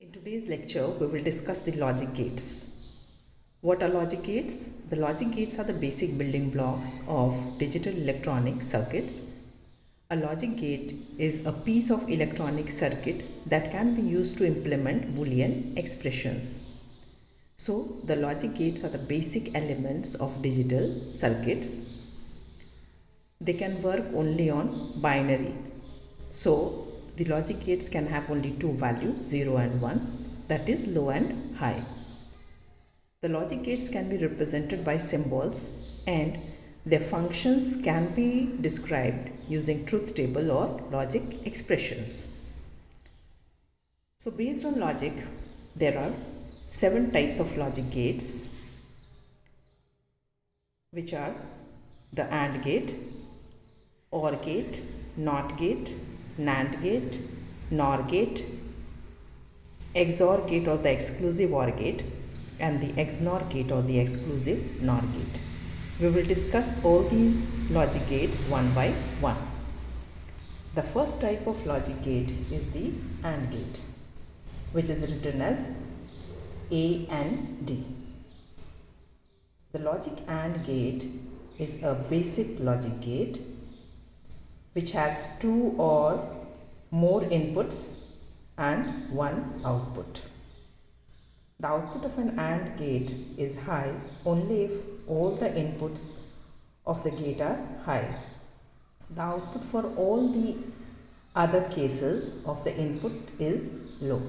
In today's lecture, we will discuss the logic gates. What are logic gates? The logic gates are the basic building blocks of digital electronic circuits. A logic gate is a piece of electronic circuit that can be used to implement Boolean expressions. So, the logic gates are the basic elements of digital circuits. They can work only on binary. So, the logic gates can have only two values, 0 and 1, that is low and high. The logic gates can be represented by symbols and their functions can be described using truth table or logic expressions. So based on logic, there are 7 types of logic gates, which are the AND gate, OR gate, NOT gate, NAND gate, NOR gate, XOR gate or the exclusive OR gate, and the XNOR gate or the exclusive NOR gate. We will discuss all these logic gates one by one. The first type of logic gate is the AND gate, which is written as AND. The logic AND gate is a basic logic gate which has 2 or more inputs and 1 output. The output of an AND gate is high only if all the inputs of the gate are high. The output for all the other cases of the input is low.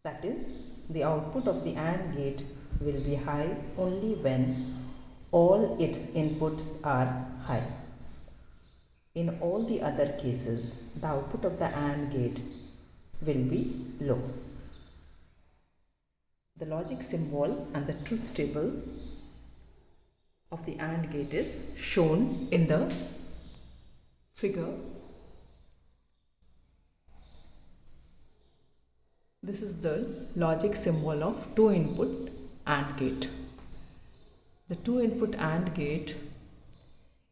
That is, the output of the AND gate will be high only when all its inputs are high. In all the other cases, the output of the AND gate will be low. The logic symbol and the truth table of the AND gate is shown in the figure. This is the logic symbol of 2-input AND gate. The 2-input AND gate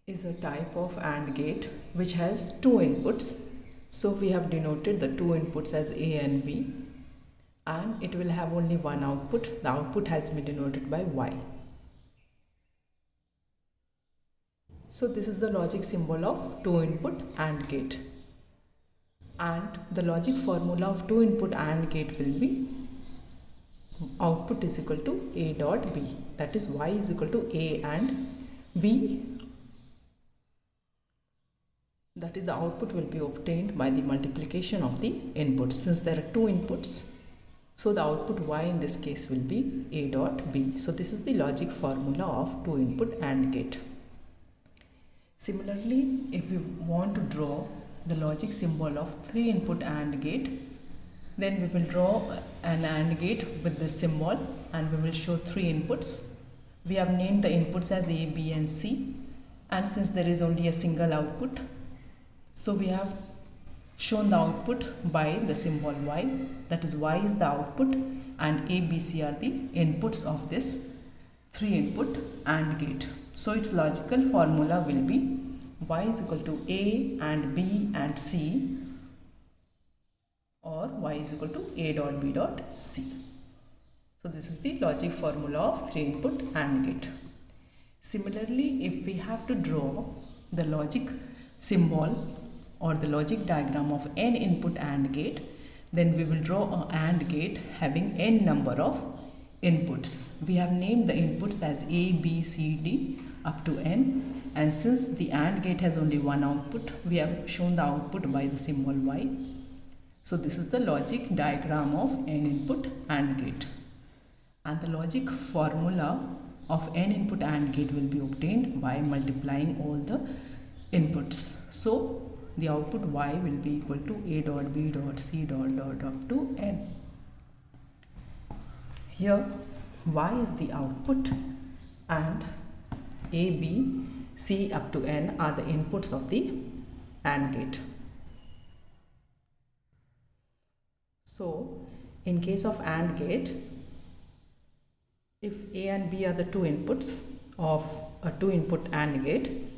is a type of AND gate which has 2 inputs. So we have denoted the 2 inputs as A and B, and it will have only one output. The output has been denoted by Y. So this is the logic symbol of 2-input AND gate. And the logic formula of 2-input AND gate will be output is equal to A dot B. That is, Y is equal to A and B. That is, the output will be obtained by the multiplication of the inputs. Since there are 2 inputs, so the output Y in this case will be A dot B. So this is the logic formula of 2-input AND gate. Similarly, if we want to draw the logic symbol of 3-input AND gate, then we will draw an AND gate with this symbol and we will show 3 inputs. We have named the inputs as A, B and C, and since there is only a single output, so we have shown the output by the symbol Y. That is, Y is the output and A, B, C are the inputs of this 3-input AND gate. So its logical formula will be Y is equal to A and B and C, or Y is equal to A dot B dot C. So this is the logic formula of 3-input AND gate. Similarly, if we have to draw the logic symbol or the logic diagram of n input AND gate, then we will draw an AND gate having n number of inputs. We have named the inputs as A, B, C, D up to n, and since the AND gate has only one output, we have shown the output by the symbol Y. So this is the logic diagram of n input AND gate, and the logic formula of n input AND gate will be obtained by multiplying all the inputs. So the output Y will be equal to A dot B dot C dot dot up to n. Here Y is the output and A, B, C up to n are the inputs of the AND gate. So in case of AND gate, if A and B are the 2 inputs of a 2-input AND gate,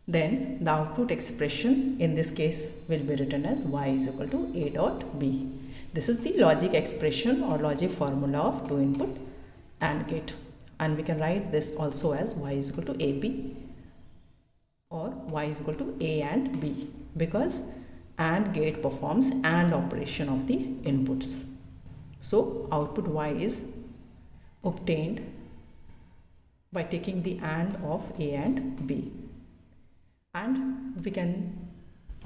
then the output expression in this case will be written as Y is equal to A dot B. This is the logic expression or logic formula of 2 input AND gate, and we can write this also as y is equal to AB or y is equal to A and B, because AND gate performs AND operation of the inputs. So output y is obtained by taking the AND of A and B, and we can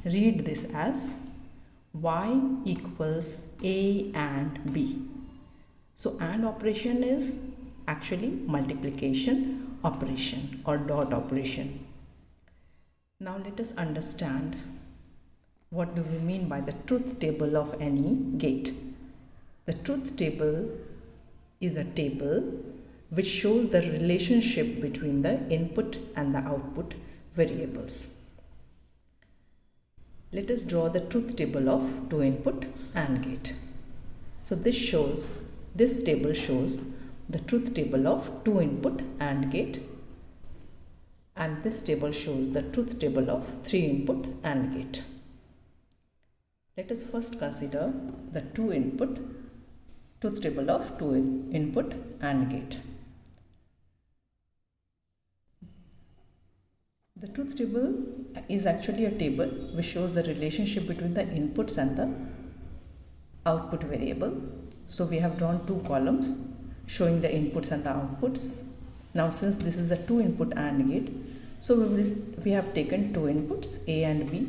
read this as y equals A and B. So AND operation is actually multiplication operation or dot operation. Now let us understand what do we mean by the truth table of any gate. The truth table is a table which shows the relationship between the input and the output variables. Let us draw the truth table of 2 input AND gate. So this table shows the truth table of 2 input AND gate, and this table shows the truth table of 3 input AND gate. Let us first consider the 2 input truth table of 2 input AND gate. The truth table is actually a table which shows the relationship between the inputs and the output variable. So we have drawn 2 columns showing the inputs and the outputs. Now since this is a 2 input AND gate, so we have taken 2 inputs A and B,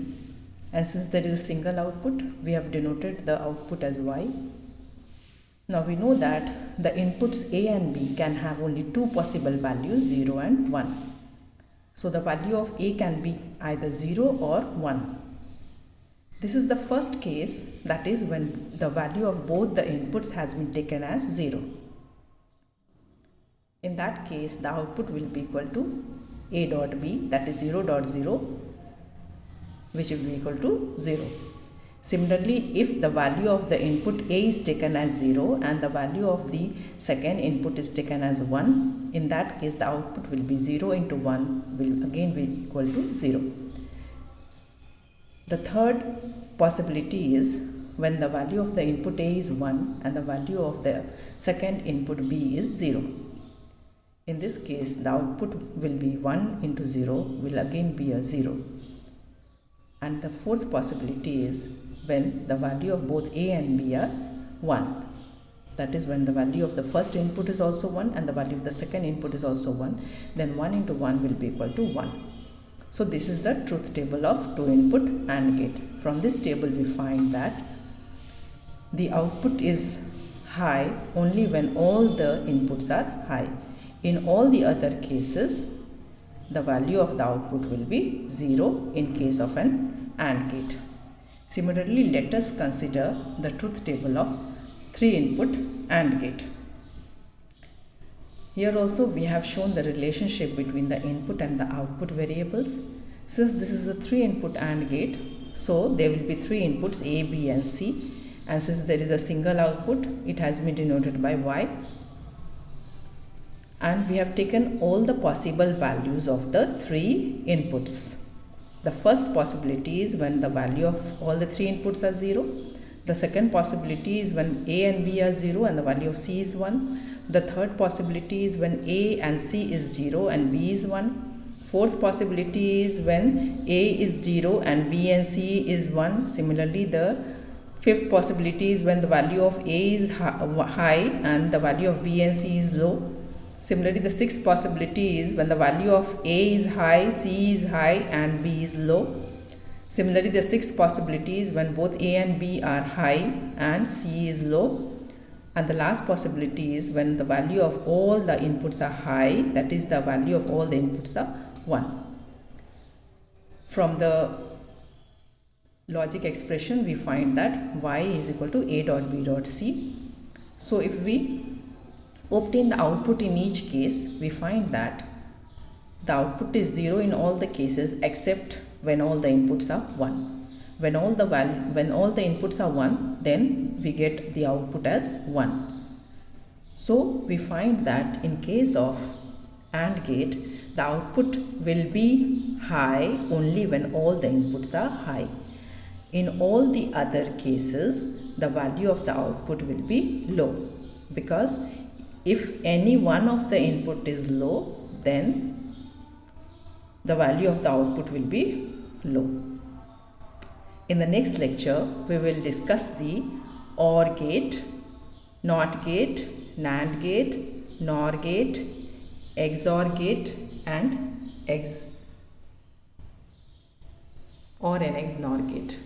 and since there is a single output, we have denoted the output as Y. Now we know that the inputs A and B can have only 2 possible values, 0 and 1. So the value of A can be either 0 or 1. This is the first case, that is when the value of both the inputs has been taken as 0. In that case, the output will be equal to A dot B, that is 0 dot 0, which will be equal to 0. Similarly, if the value of the input A is taken as 0 and the value of the second input is taken as 1, in that case the output will be 0 into 1 will again be equal to 0. The third possibility is when the value of the input A is 1 and the value of the second input B is 0. In this case, the output will be 1 into 0 will again be a 0. And the fourth possibility is when the value of both A and B are 1. That is when the value of the first input is also 1 and the value of the second input is also 1. Then 1 into 1 will be equal to 1. So this is the truth table of 2 input AND gate. From this table we find that the output is high only when all the inputs are high. In all the other cases, the value of the output will be 0 in case of an AND gate. Similarly, let us consider the truth table of 3 input AND gate. Here also we have shown the relationship between the input and the output variables. Since this is a 3 input AND gate, so there will be 3 inputs A, B and C, and since there is a single output, it has been denoted by Y. And we have taken all the possible values of the 3 inputs. The first possibility is when the value of all the 3 inputs are 0. The second possibility is when A and B are 0 and the value of C is 1. The third possibility is when A and C is 0 and B is 1. Fourth possibility is when A is 0 and B and C is 1. Similarly, the fifth possibility is when the value of A is high and the value of B and C is low. Similarly, the sixth possibility is when the value of A is high, C is high and B is low. Similarly, the sixth possibility is when both A and B are high and C is low. And the last possibility is when the value of all the inputs are high, that is the value of all the inputs are 1. From the logic expression, we find that y is equal to A dot B dot C. So if we obtain the output in each case, we find that the output is 0 in all the cases except when all the inputs are 1. When all the inputs are 1, then we get the output as 1. So we find that in case of AND gate, the output will be high only when all the inputs are high. In all the other cases, the value of the output will be low, because if any one of the input is low, then the value of the output will be low. In the next lecture, we will discuss the OR gate, NOT gate, NAND gate, NOR gate, XOR gate and OR and XOR gate.